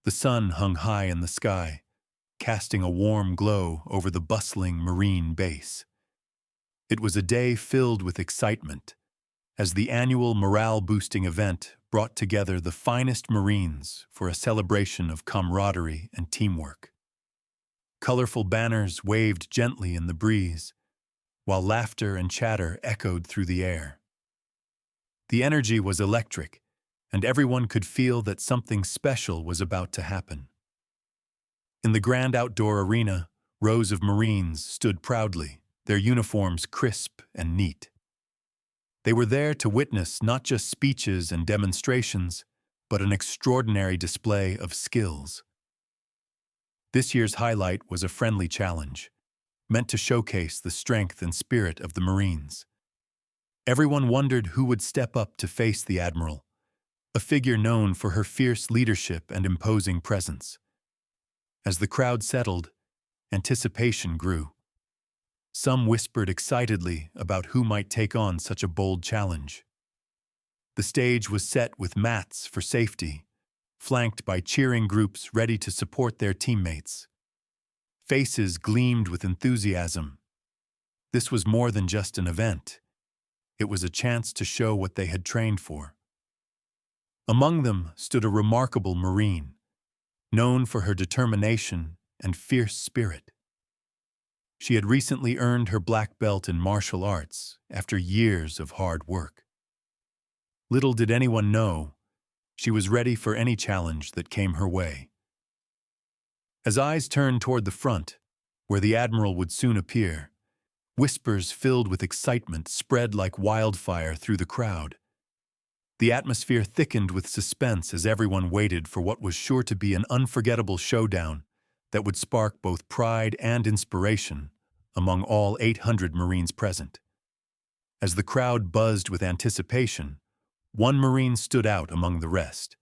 The sun hung high in the sky, casting a warm glow over the bustling Marine base. It was a day filled with excitement, as the annual morale-boosting event brought together the finest Marines for a celebration of camaraderie and teamwork. Colorful banners waved gently in the breeze, while laughter and chatter echoed through the air. The energy was electric, and everyone could feel that something special was about to happen. In the grand outdoor arena, rows of Marines stood proudly, their uniforms crisp and neat. They were there to witness not just speeches and demonstrations, but an extraordinary display of skills. This year's highlight was a friendly challenge, meant to showcase the strength and spirit of the Marines. Everyone wondered who would step up to face the Admiral, a figure known for her fierce leadership and imposing presence. As the crowd settled, anticipation grew. Some whispered excitedly about who might take on such a bold challenge. The stage was set with mats for safety, flanked by cheering groups ready to support their teammates. Faces gleamed with enthusiasm. This was more than just an event. It was a chance to show what they had trained for. Among them stood a remarkable Marine, known for her determination and fierce spirit. She had recently earned her black belt in martial arts after years of hard work. Little did anyone know, she was ready for any challenge that came her way. As eyes turned toward the front, where the Admiral would soon appear, whispers filled with excitement spread like wildfire through the crowd. The atmosphere thickened with suspense as everyone waited for what was sure to be an unforgettable showdown that would spark both pride and inspiration among all 800 Marines present. As the crowd buzzed with anticipation, one Marine stood out among the rest,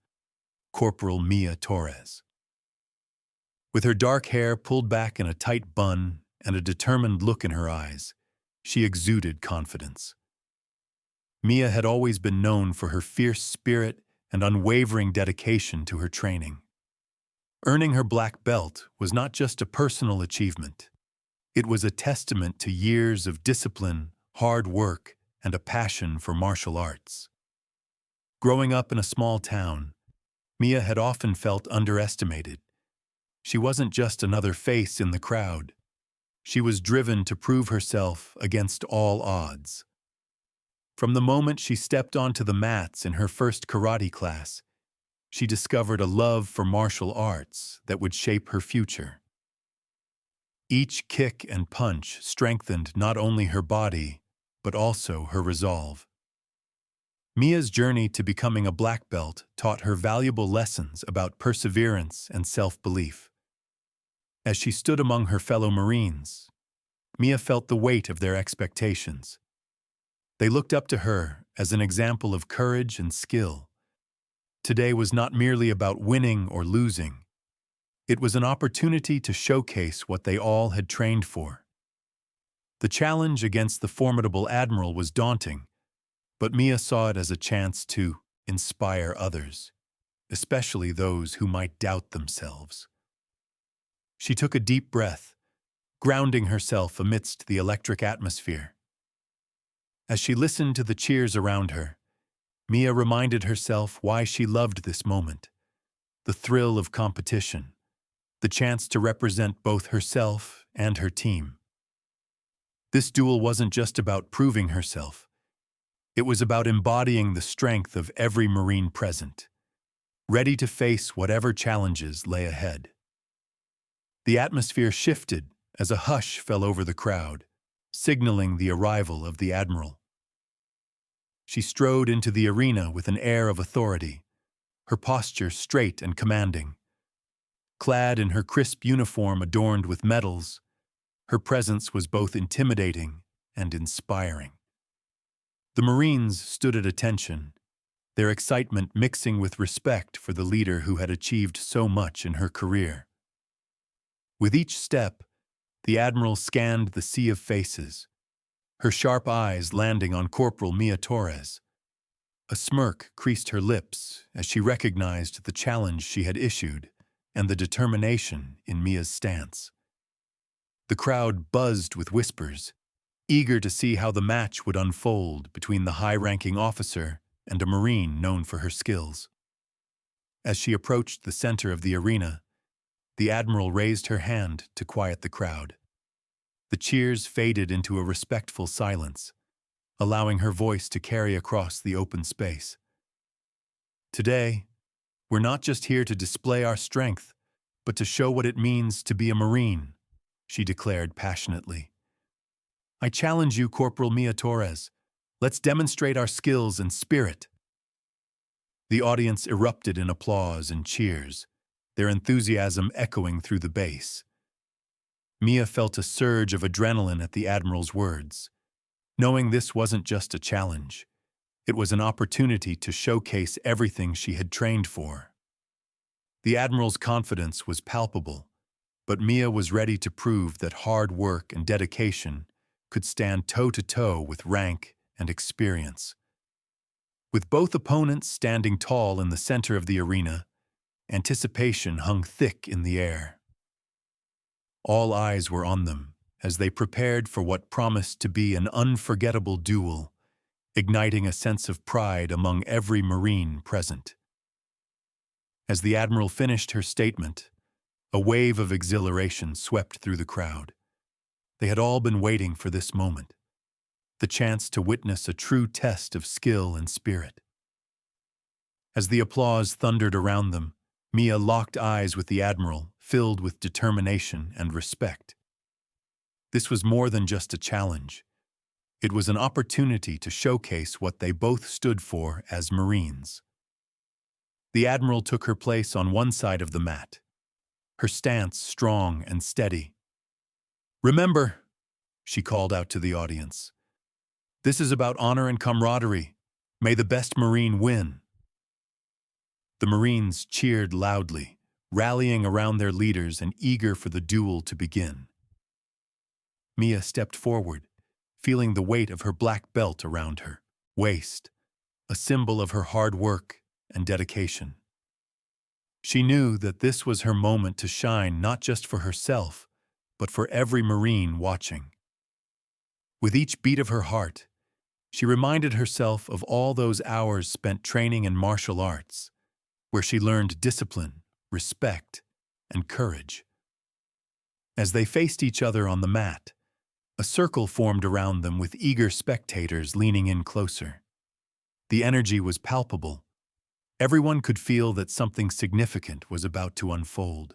Corporal Mia Torres. With her dark hair pulled back in a tight bun and a determined look in her eyes, she exuded confidence. Mia had always been known for her fierce spirit and unwavering dedication to her training. Earning her black belt was not just a personal achievement. It was a testament to years of discipline, hard work, and a passion for martial arts. Growing up in a small town, Mia had often felt underestimated. She wasn't just another face in the crowd. She was driven to prove herself against all odds. From the moment she stepped onto the mats in her first karate class, she discovered a love for martial arts that would shape her future. Each kick and punch strengthened not only her body, but also her resolve. Mia's journey to becoming a black belt taught her valuable lessons about perseverance and self-belief. As she stood among her fellow Marines, Mia felt the weight of their expectations. They looked up to her as an example of courage and skill. Today was not merely about winning or losing. It was an opportunity to showcase what they all had trained for. The challenge against the formidable Admiral was daunting, but Mia saw it as a chance to inspire others, especially those who might doubt themselves. She took a deep breath, grounding herself amidst the electric atmosphere. As she listened to the cheers around her, Mia reminded herself why she loved this moment: the thrill of competition, the chance to represent both herself and her team. This duel wasn't just about proving herself. It was about embodying the strength of every Marine present, ready to face whatever challenges lay ahead. The atmosphere shifted as a hush fell over the crowd, signaling the arrival of the Admiral. She strode into the arena with an air of authority, her posture straight and commanding. Clad in her crisp uniform adorned with medals, her presence was both intimidating and inspiring. The Marines stood at attention, their excitement mixing with respect for the leader who had achieved so much in her career. With each step, the Admiral scanned the sea of faces, her sharp eyes landing on Corporal Mia Torres. A smirk creased her lips as she recognized the challenge she had issued and the determination in Mia's stance. The crowd buzzed with whispers, eager to see how the match would unfold between the high-ranking officer and a Marine known for her skills. As she approached the center of the arena, the Admiral raised her hand to quiet the crowd. The cheers faded into a respectful silence, allowing her voice to carry across the open space. Today, we're not just here to display our strength, but to show what it means to be a Marine, she declared passionately. I challenge you, Corporal Mia Torres. Let's demonstrate our skills and spirit. The audience erupted in applause and cheers, their enthusiasm echoing through the base. Mia felt a surge of adrenaline at the Admiral's words. Knowing this wasn't just a challenge, it was an opportunity to showcase everything she had trained for. The Admiral's confidence was palpable, but Mia was ready to prove that hard work and dedication could stand toe-to-toe with rank and experience. With both opponents standing tall in the center of the arena, anticipation hung thick in the air. All eyes were on them as they prepared for what promised to be an unforgettable duel, igniting a sense of pride among every Marine present. As the Admiral finished her statement, a wave of exhilaration swept through the crowd. They had all been waiting for this moment, the chance to witness a true test of skill and spirit. As the applause thundered around them, Mia locked eyes with the Admiral, filled with determination and respect. This was more than just a challenge. It was an opportunity to showcase what they both stood for as Marines. The Admiral took her place on one side of the mat, her stance strong and steady. Remember, she called out to the audience, this is about honor and camaraderie. May the best Marine win. The Marines cheered loudly, rallying around their leaders and eager for the duel to begin. Mia stepped forward, feeling the weight of her black belt around her waist, a symbol of her hard work and dedication. She knew that this was her moment to shine not just for herself, but for every Marine watching. With each beat of her heart, she reminded herself of all those hours spent training in martial arts, where she learned discipline, respect, and courage. As they faced each other on the mat, a circle formed around them with eager spectators leaning in closer. The energy was palpable. Everyone could feel that something significant was about to unfold.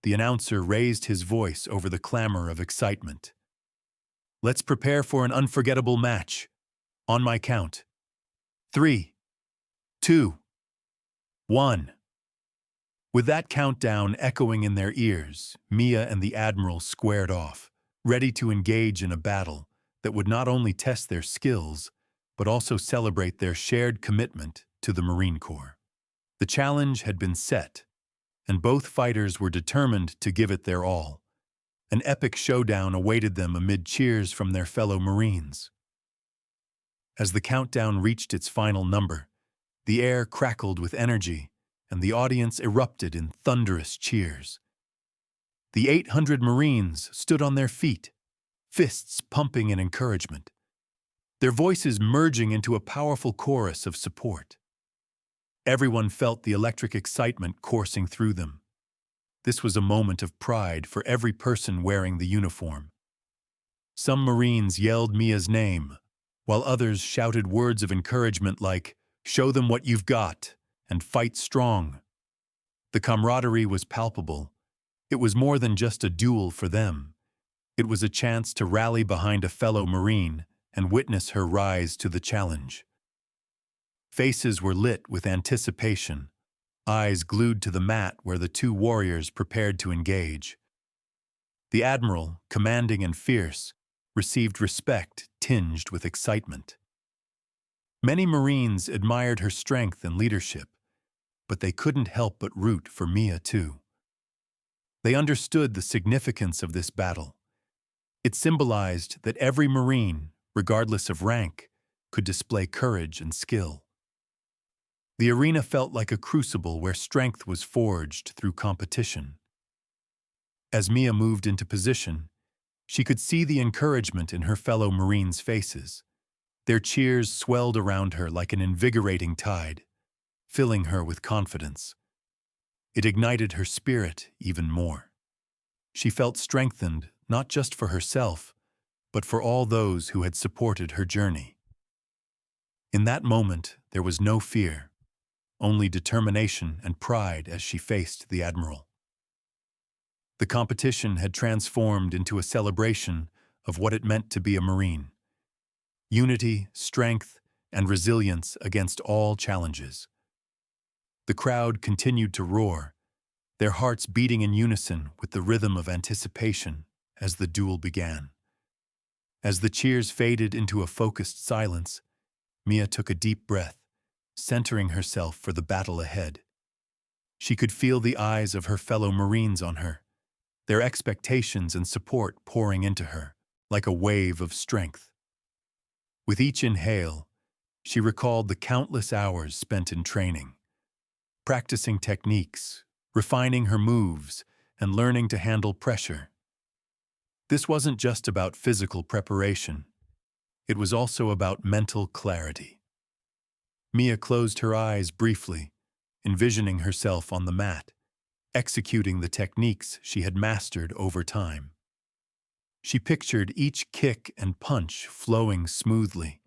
The announcer raised his voice over the clamor of excitement. Let's prepare for an unforgettable match. On my count. 3, 2, 1. With that countdown echoing in their ears, Mia and the Admiral squared off, ready to engage in a battle that would not only test their skills, but also celebrate their shared commitment to the Marine Corps. The challenge had been set, and both fighters were determined to give it their all. An epic showdown awaited them amid cheers from their fellow Marines. As the countdown reached its final number, the air crackled with energy, and the audience erupted in thunderous cheers. The 800 Marines stood on their feet, fists pumping in encouragement, their voices merging into a powerful chorus of support. Everyone felt the electric excitement coursing through them. This was a moment of pride for every person wearing the uniform. Some Marines yelled Mia's name, while others shouted words of encouragement like, "Show them what you've got," and "Fight strong." The camaraderie was palpable. It was more than just a duel for them. It was a chance to rally behind a fellow Marine and witness her rise to the challenge. Faces were lit with anticipation, eyes glued to the mat where the two warriors prepared to engage. The Admiral, commanding and fierce, received respect tinged with excitement. Many Marines admired her strength and leadership, but they couldn't help but root for Mia too. They understood the significance of this battle. It symbolized that every Marine, regardless of rank, could display courage and skill. The arena felt like a crucible where strength was forged through competition. As Mia moved into position, she could see the encouragement in her fellow Marines' faces. Their cheers swelled around her like an invigorating tide, filling her with confidence. It ignited her spirit even more. She felt strengthened not just for herself, but for all those who had supported her journey. In that moment, there was no fear, only determination and pride as she faced the Admiral. The competition had transformed into a celebration of what it meant to be a Marine. Unity, strength, and resilience against all challenges. The crowd continued to roar, their hearts beating in unison with the rhythm of anticipation as the duel began. As the cheers faded into a focused silence, Mia took a deep breath, centering herself for the battle ahead. She could feel the eyes of her fellow Marines on her, their expectations and support pouring into her like a wave of strength. With each inhale, she recalled the countless hours spent in training, practicing techniques, refining her moves, and learning to handle pressure. This wasn't just about physical preparation. It was also about mental clarity. Mia closed her eyes briefly, envisioning herself on the mat, executing the techniques she had mastered over time. She pictured each kick and punch flowing smoothly,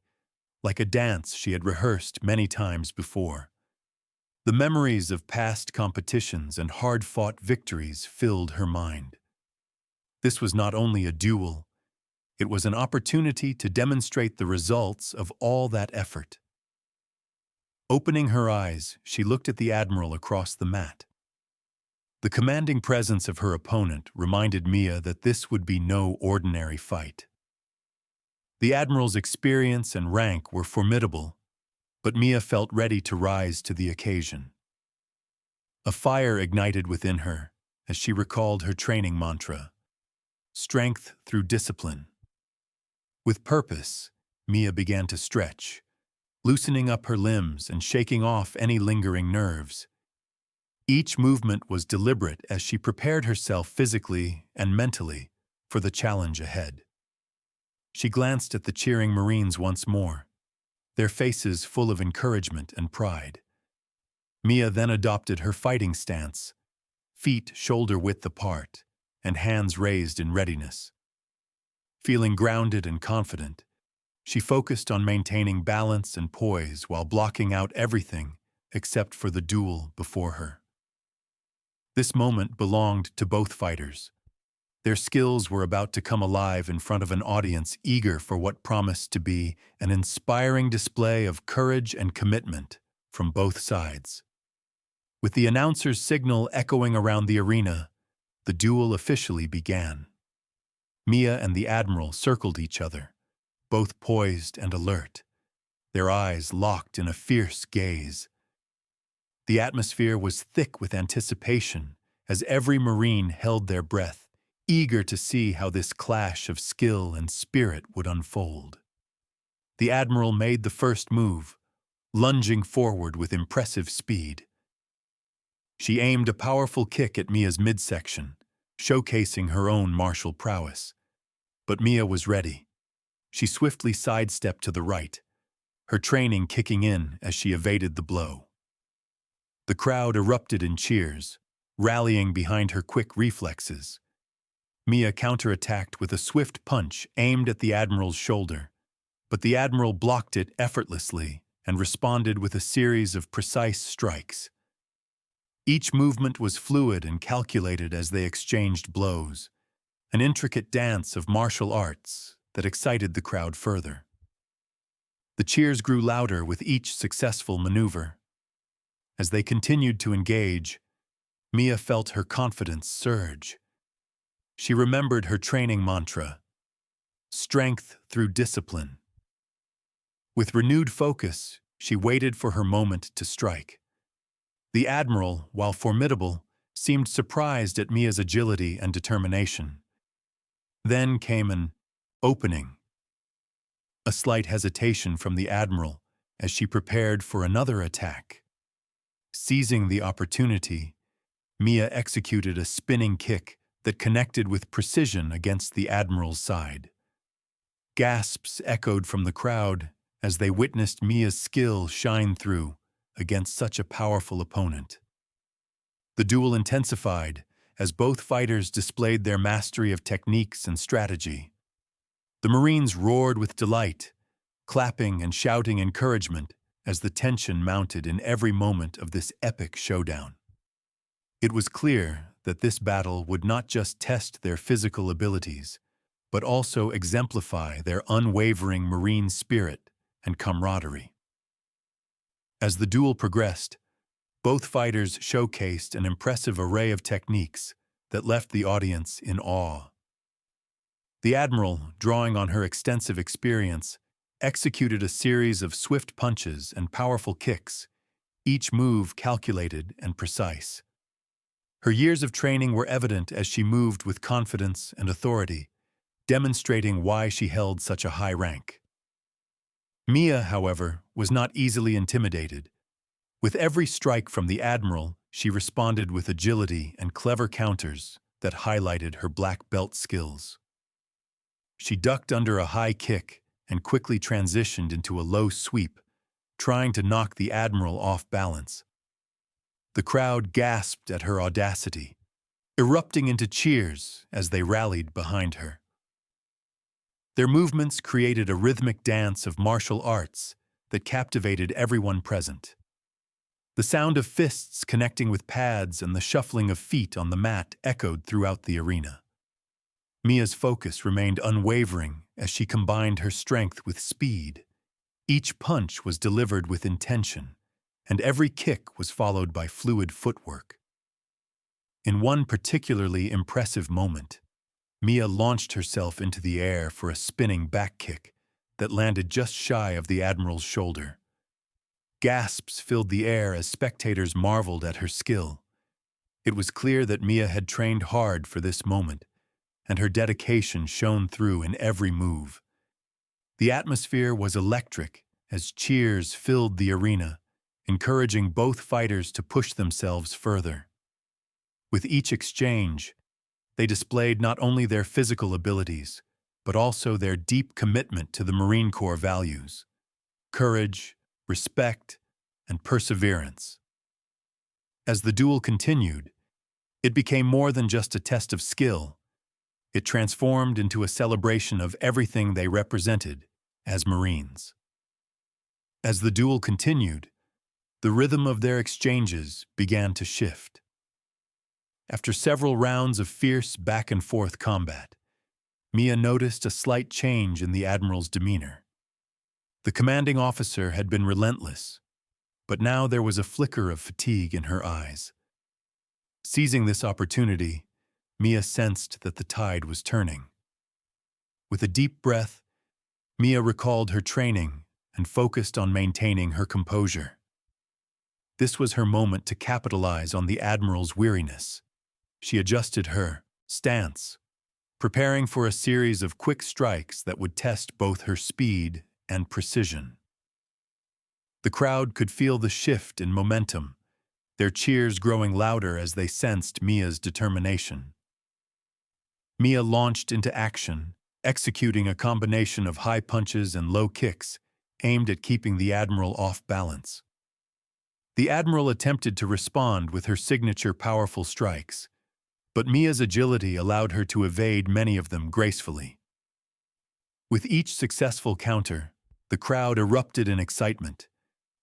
like a dance she had rehearsed many times before. The memories of past competitions and hard-fought victories filled her mind. This was not only a duel, it was an opportunity to demonstrate the results of all that effort. Opening her eyes, she looked at the Admiral across the mat. The commanding presence of her opponent reminded Mia that this would be no ordinary fight. The Admiral's experience and rank were formidable, but Mia felt ready to rise to the occasion. A fire ignited within her as she recalled her training mantra, strength through discipline. With purpose, Mia began to stretch, loosening up her limbs and shaking off any lingering nerves. Each movement was deliberate as she prepared herself physically and mentally for the challenge ahead. She glanced at the cheering Marines once more, their faces full of encouragement and pride. Mia then adopted her fighting stance, feet shoulder-width apart, and hands raised in readiness. Feeling grounded and confident, she focused on maintaining balance and poise while blocking out everything except for the duel before her. This moment belonged to both fighters. Their skills were about to come alive in front of an audience eager for what promised to be an inspiring display of courage and commitment from both sides. With the announcer's signal echoing around the arena, the duel officially began. Mia and the Admiral circled each other, both poised and alert, their eyes locked in a fierce gaze. The atmosphere was thick with anticipation as every Marine held their breath, eager to see how this clash of skill and spirit would unfold. The Admiral made the first move, lunging forward with impressive speed. She aimed a powerful kick at Mia's midsection, showcasing her own martial prowess. But Mia was ready. She swiftly sidestepped to the right, her training kicking in as she evaded the blow. The crowd erupted in cheers, rallying behind her quick reflexes. Mia counterattacked with a swift punch aimed at the Admiral's shoulder, but the Admiral blocked it effortlessly and responded with a series of precise strikes. Each movement was fluid and calculated as they exchanged blows, an intricate dance of martial arts that excited the crowd further. The cheers grew louder with each successful maneuver. As they continued to engage, Mia felt her confidence surge. She remembered her training mantra, strength through discipline. With renewed focus, she waited for her moment to strike. The Admiral, while formidable, seemed surprised at Mia's agility and determination. Then came an opening. A slight hesitation from the Admiral as she prepared for another attack. Seizing the opportunity, Mia executed a spinning kick that connected with precision against the Admiral's side. Gasps echoed from the crowd as they witnessed Mia's skill shine through against such a powerful opponent. The duel intensified as both fighters displayed their mastery of techniques and strategy. The Marines roared with delight, clapping and shouting encouragement as the tension mounted in every moment of this epic showdown. It was clear that this battle would not just test their physical abilities, but also exemplify their unwavering Marine spirit and camaraderie. As the duel progressed, both fighters showcased an impressive array of techniques that left the audience in awe. The Admiral, drawing on her extensive experience, executed a series of swift punches and powerful kicks, each move calculated and precise. Her years of training were evident as she moved with confidence and authority, demonstrating why she held such a high rank. Mia, however, was not easily intimidated. With every strike from the Admiral, she responded with agility and clever counters that highlighted her black belt skills. She ducked under a high kick and quickly transitioned into a low sweep, trying to knock the Admiral off balance. The crowd gasped at her audacity, erupting into cheers as they rallied behind her. Their movements created a rhythmic dance of martial arts that captivated everyone present. The sound of fists connecting with pads and the shuffling of feet on the mat echoed throughout the arena. Mia's focus remained unwavering as she combined her strength with speed. Each punch was delivered with intention, and every kick was followed by fluid footwork. In one particularly impressive moment, Mia launched herself into the air for a spinning back kick that landed just shy of the Admiral's shoulder. Gasps filled the air as spectators marveled at her skill. It was clear that Mia had trained hard for this moment, and her dedication shone through in every move. The atmosphere was electric as cheers filled the arena, encouraging both fighters to push themselves further. With each exchange, they displayed not only their physical abilities, but also their deep commitment to the Marine Corps values: courage, respect, and perseverance. As the duel continued, it became more than just a test of skill. It transformed into a celebration of everything they represented as Marines. As the duel continued, the rhythm of their exchanges began to shift. After several rounds of fierce back-and-forth combat, Mia noticed a slight change in the Admiral's demeanor. The commanding officer had been relentless, but now there was a flicker of fatigue in her eyes. Seizing this opportunity, Mia sensed that the tide was turning. With a deep breath, Mia recalled her training and focused on maintaining her composure. This was her moment to capitalize on the Admiral's weariness. She adjusted her stance, preparing for a series of quick strikes that would test both her speed and precision. The crowd could feel the shift in momentum, their cheers growing louder as they sensed Mia's determination. Mia launched into action, executing a combination of high punches and low kicks aimed at keeping the Admiral off balance. The Admiral attempted to respond with her signature powerful strikes, but Mia's agility allowed her to evade many of them gracefully. With each successful counter, the crowd erupted in excitement,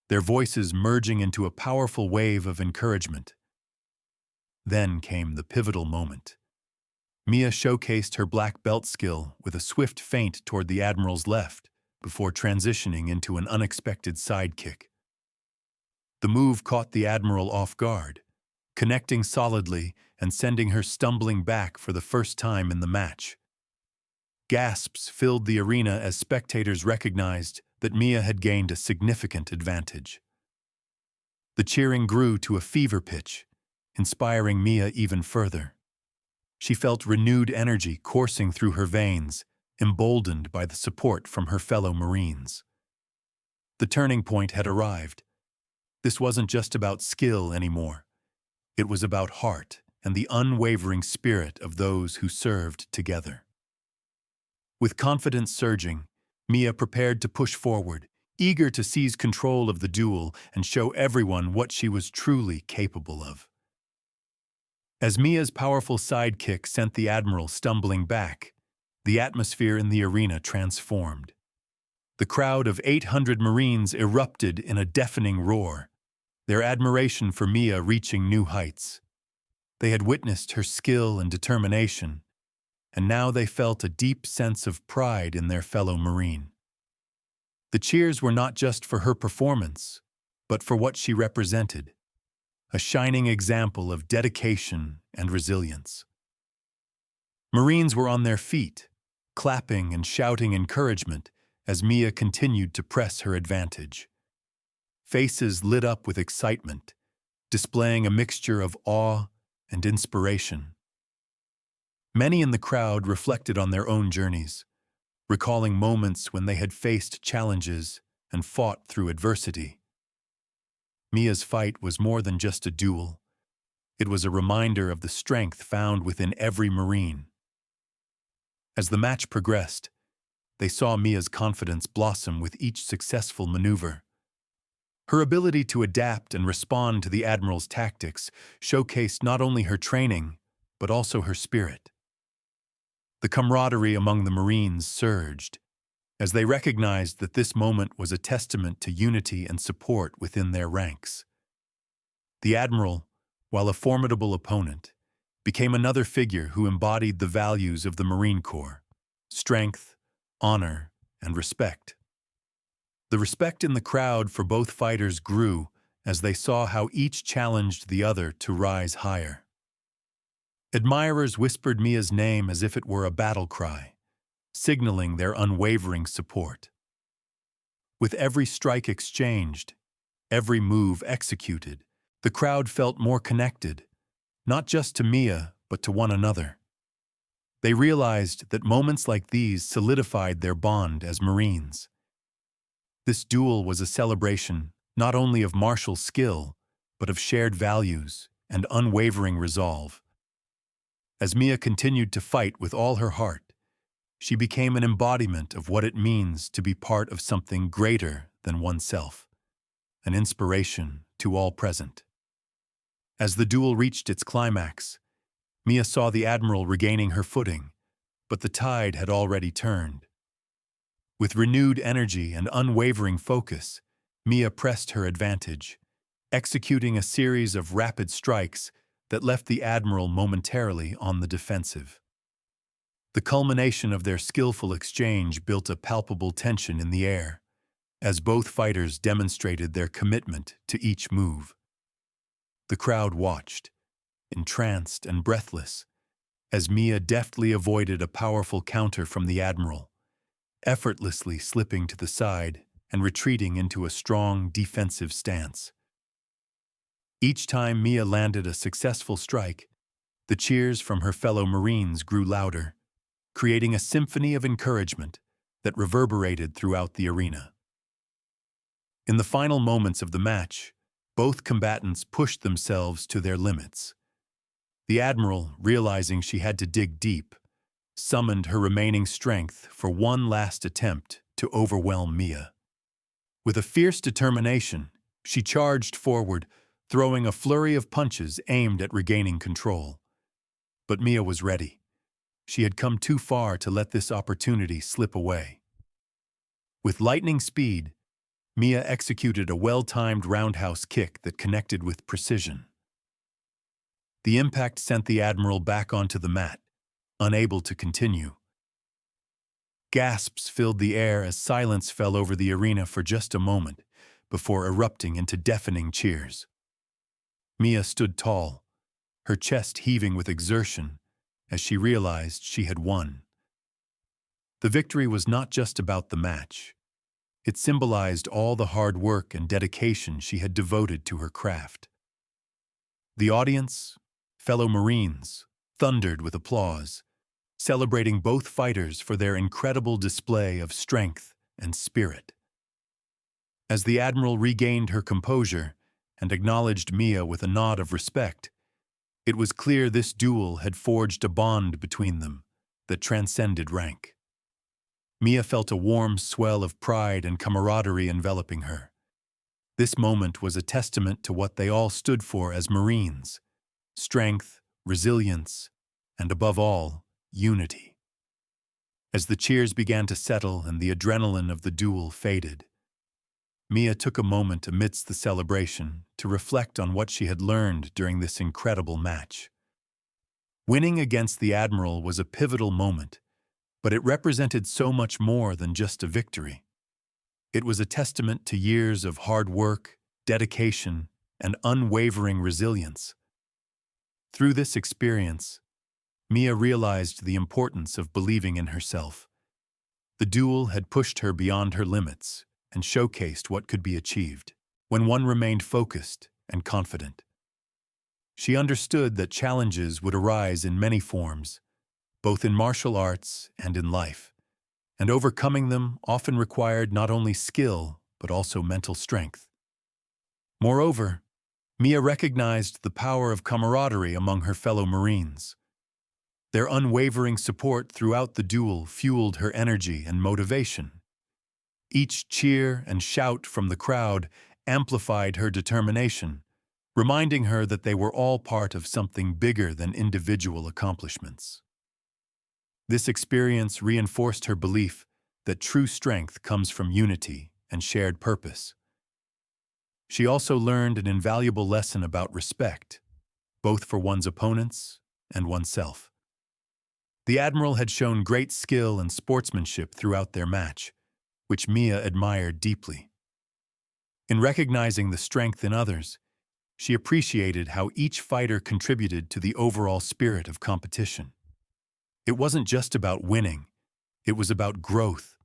their voices merging into a powerful wave of encouragement. Then came the pivotal moment. Mia showcased her black belt skill with a swift feint toward the Admiral's left before transitioning into an unexpected side kick. The move caught the Admiral off guard, connecting solidly and sending her stumbling back for the first time in the match. Gasps filled the arena as spectators recognized that Mia had gained a significant advantage. The cheering grew to a fever pitch, inspiring Mia even further. She felt renewed energy coursing through her veins, emboldened by the support from her fellow Marines. The turning point had arrived. This wasn't just about skill anymore. It was about heart and the unwavering spirit of those who served together. With confidence surging, Mia prepared to push forward, eager to seize control of the duel and show everyone what she was truly capable of. As Mia's powerful sidekick sent the Admiral stumbling back, the atmosphere in the arena transformed. The crowd of 800 Marines erupted in a deafening roar, their admiration for Mia reaching new heights. They had witnessed her skill and determination, and now they felt a deep sense of pride in their fellow Marine. The cheers were not just for her performance, but for what she represented, a shining example of dedication and resilience. Marines were on their feet, clapping and shouting encouragement as Mia continued to press her advantage. Faces lit up with excitement, displaying a mixture of awe and inspiration. Many in the crowd reflected on their own journeys, recalling moments when they had faced challenges and fought through adversity. Mia's fight was more than just a duel. It was a reminder of the strength found within every Marine. As the match progressed, they saw Mia's confidence blossom with each successful maneuver. Her ability to adapt and respond to the Admiral's tactics showcased not only her training, but also her spirit. The camaraderie among the Marines surged, as they recognized that this moment was a testament to unity and support within their ranks. The Admiral, while a formidable opponent, became another figure who embodied the values of the Marine Corps: strength, honor, and respect. The respect in the crowd for both fighters grew as they saw how each challenged the other to rise higher. Admirers whispered Mia's name as if it were a battle cry, signaling their unwavering support. With every strike exchanged, every move executed, the crowd felt more connected, not just to Mia, but to one another. They realized that moments like these solidified their bond as Marines. This duel was a celebration not only of martial skill, but of shared values and unwavering resolve. As Mia continued to fight with all her heart, she became an embodiment of what it means to be part of something greater than oneself, an inspiration to all present. As the duel reached its climax, Mia saw the Admiral regaining her footing, but the tide had already turned. With renewed energy and unwavering focus, Mia pressed her advantage, executing a series of rapid strikes that left the Admiral momentarily on the defensive. The culmination of their skillful exchange built a palpable tension in the air, as both fighters demonstrated their commitment to each move. The crowd watched, entranced and breathless, as Mia deftly avoided a powerful counter from the Admiral, effortlessly slipping to the side and retreating into a strong defensive stance. Each time Mia landed a successful strike, the cheers from her fellow Marines grew louder, creating a symphony of encouragement that reverberated throughout the arena. In the final moments of the match, both combatants pushed themselves to their limits. The Admiral, realizing she had to dig deep, summoned her remaining strength for one last attempt to overwhelm Mia. With a fierce determination, she charged forward, throwing a flurry of punches aimed at regaining control. But Mia was ready. She had come too far to let this opportunity slip away. With lightning speed, Mia executed a well-timed roundhouse kick that connected with precision. The impact sent the Admiral back onto the mat, unable to continue. Gasps filled the air as silence fell over the arena for just a moment before erupting into deafening cheers. Mia stood tall, her chest heaving with exertion as she realized she had won. The victory was not just about the match. It symbolized all the hard work and dedication she had devoted to her craft. The audience, fellow Marines, thundered with applause, celebrating both fighters for their incredible display of strength and spirit. As the Admiral regained her composure and acknowledged Mia with a nod of respect. It was clear this duel had forged a bond between them that transcended rank. Mia felt a warm swell of pride and camaraderie enveloping her. This moment was a testament to what they all stood for as Marines: strength, resilience, and above all, unity. As the cheers began to settle and the adrenaline of the duel faded, Mia took a moment amidst the celebration to reflect on what she had learned during this incredible match. Winning against the Admiral was a pivotal moment, but it represented so much more than just a victory. It was a testament to years of hard work, dedication, and unwavering resilience. Through this experience, Mia realized the importance of believing in herself. The duel had pushed her beyond her limits and showcased what could be achieved when one remained focused and confident. She understood that challenges would arise in many forms, both in martial arts and in life, and overcoming them often required not only skill but also mental strength. Moreover, Mia recognized the power of camaraderie among her fellow Marines. Their unwavering support throughout the duel fueled her energy and motivation. Each cheer and shout from the crowd amplified her determination, reminding her that they were all part of something bigger than individual accomplishments. This experience reinforced her belief that true strength comes from unity and shared purpose. She also learned an invaluable lesson about respect, both for one's opponents and oneself. The Admiral had shown great skill and sportsmanship throughout their match, which Mia admired deeply. In recognizing the strength in others, she appreciated how each fighter contributed to the overall spirit of competition. It wasn't just about winning, it was about growth,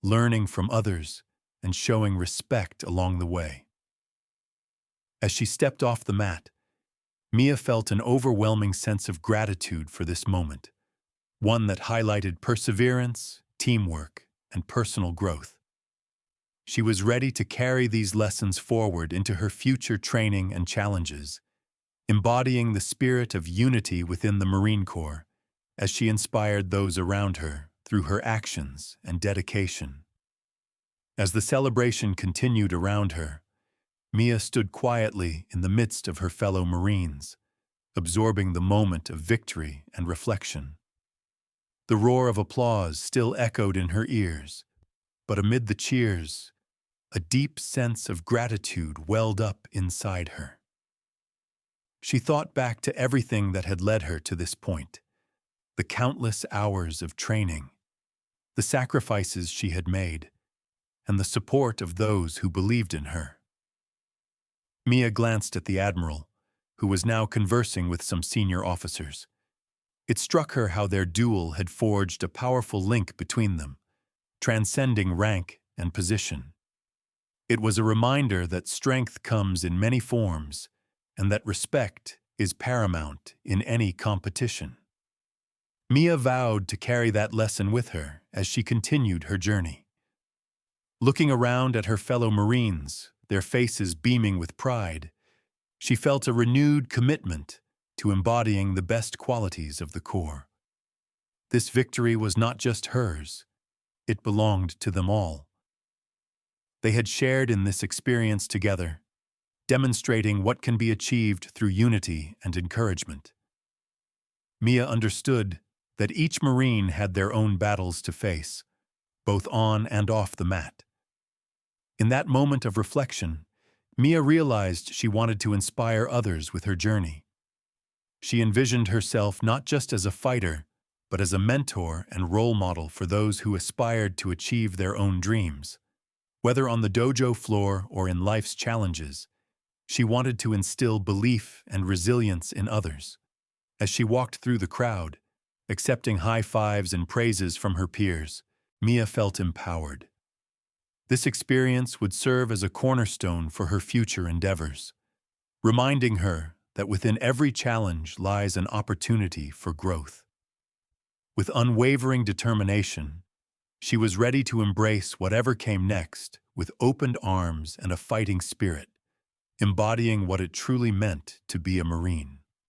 learning from others, and showing respect along the way. As she stepped off the mat, Mia felt an overwhelming sense of gratitude for this moment, one that highlighted perseverance, teamwork, and personal growth. She was ready to carry these lessons forward into her future training and challenges, embodying the spirit of unity within the Marine Corps as she inspired those around her through her actions and dedication. As the celebration continued around her, Mia stood quietly in the midst of her fellow Marines, absorbing the moment of victory and reflection. The roar of applause still echoed in her ears, but amid the cheers, a deep sense of gratitude welled up inside her. She thought back to everything that had led her to this point, the countless hours of training, the sacrifices she had made, and the support of those who believed in her. Mia glanced at the Admiral, who was now conversing with some senior officers. It struck her how their duel had forged a powerful link between them, transcending rank and position. It was a reminder that strength comes in many forms and that respect is paramount in any competition. Mia vowed to carry that lesson with her as she continued her journey. Looking around at her fellow Marines, their faces beaming with pride, she felt a renewed commitment to embodying the best qualities of the Corps. This victory was not just hers, it belonged to them all. They had shared in this experience together, demonstrating what can be achieved through unity and encouragement. Mia understood that each Marine had their own battles to face, both on and off the mat. In that moment of reflection, Mia realized she wanted to inspire others with her journey. She envisioned herself not just as a fighter, but as a mentor and role model for those who aspired to achieve their own dreams. Whether on the dojo floor or in life's challenges, she wanted to instill belief and resilience in others. As she walked through the crowd, accepting high fives and praises from her peers, Mia felt empowered. This experience would serve as a cornerstone for her future endeavors, reminding her that within every challenge lies an opportunity for growth. With unwavering determination, she was ready to embrace whatever came next with opened arms and a fighting spirit, embodying what it truly meant to be a Marine.